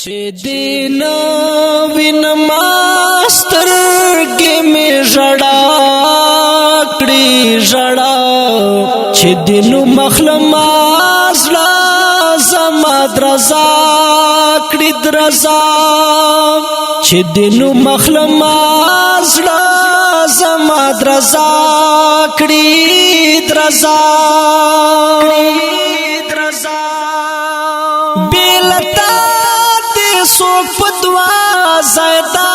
چې دین وینماستر کې می ژړا کړي ژړا چې دین مخلماز لا زما درزا کړي درزا چې دین مخلماز لا زما درزا کړي درزا سوک پدوا زیدا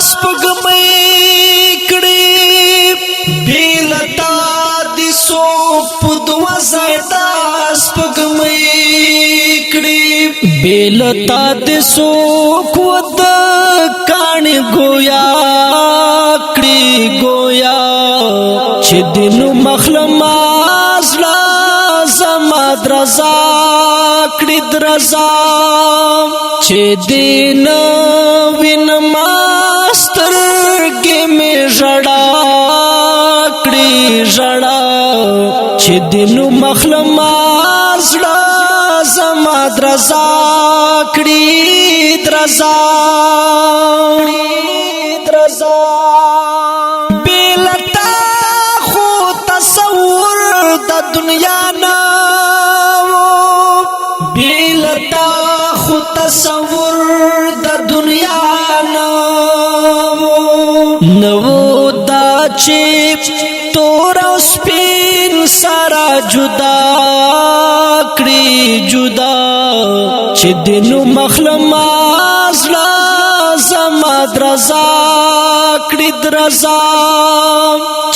سپگمئی کڑی بیلتا دی سوک پدوا زیدا سپگمئی کڑی بیلتا دی سوک ود کانی گویا کڑی گویا چی دینو مخلماز لا زما درزا کڑی درزا چې دین وینماستر کې می ژړا کړي ژړا چې دین مخلماز لا زما درزا کړي درزا بیلتا خو تصور د دنیا نه بیلتا تصور د دنیا نو دا چې تور او سپین سارا جدا کړي جدا چې دینو مخلماز لا زما درزا کړي درزا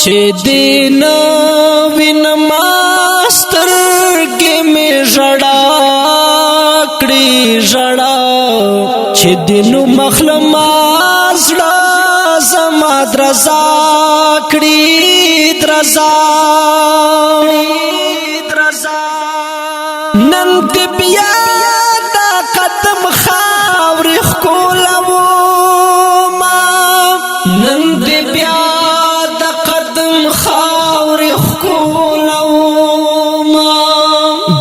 چې دین وینماستر کې می ژړا کړي ژړا چې دینو مخلماز لا زما درزا کړي درزا نن دې بیا دا قدم خاورې ښکلوو ما نن دې بیا دا قدم خاورې ښکلوو ما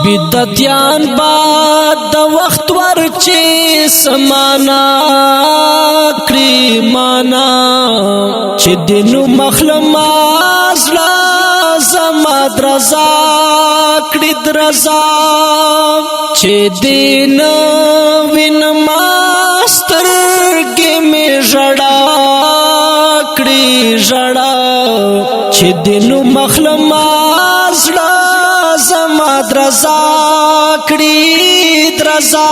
بدعتیان باد د وخت ورچې سمانا کړی مانا چې دینو مخلماز لا زما درزا کړی درزا چې دین وینماستر کې می ژړا کړی ژړا چې دینو مخلماز لا زما درزا کړي درزا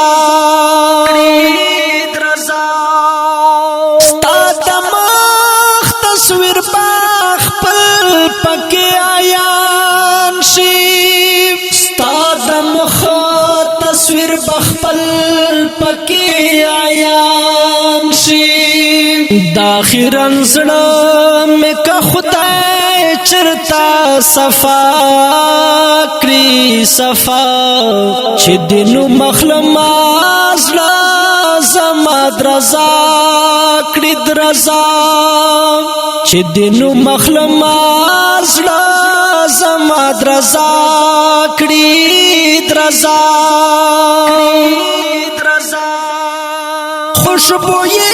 ستا د مخ تصویر باغ پل پکې عیان شي ستا د مخ تصویر باغ پل پکې عیان شي داخرن زړه مې که خدای چرتا صفا کړی صفا چې دینو مخلماز لا زما درزا کړي درزا چې دینو مخلماز لا زما درزا کړي درزا خوشبوئی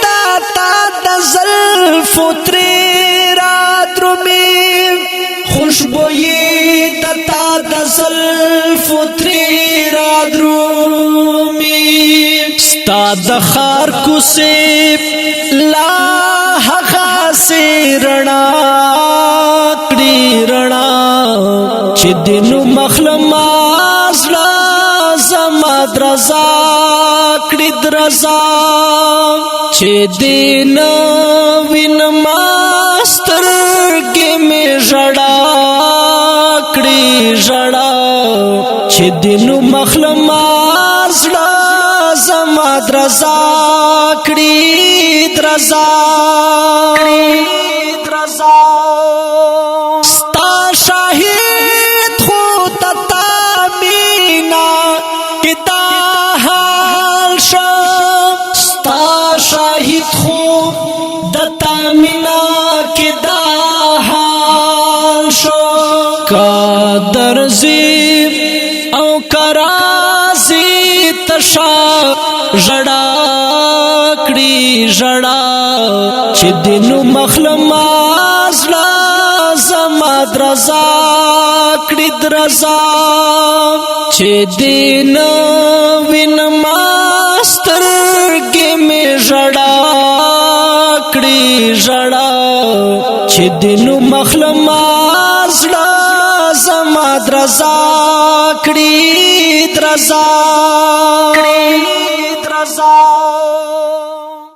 داتا د زلفو ترې را درومي خوشبوئی دتا د زلفو ترې را درومي ستا د خار کوڅې لا هغه سي رڼا کړي رڼا چې دینو مخلماز لا زما درزا کړي درزا چې دین وینماستر کې می ژړا کړي ژړا چې دینو مخلماز لا زما درزا کړي درزا ستا شاهد خو تتا مینا کې دا حال شو ستا شاهد خو دتا مینا کې دا حال شو کا درزی او کرازی تشا ژړا کړي ژړا چې دینو مخلما زړه زما درزا کړي درزا چې دین وین ماستر کې می ژړا کړي ژړا چې دینو مخلما زړه زما درزا کړي درزا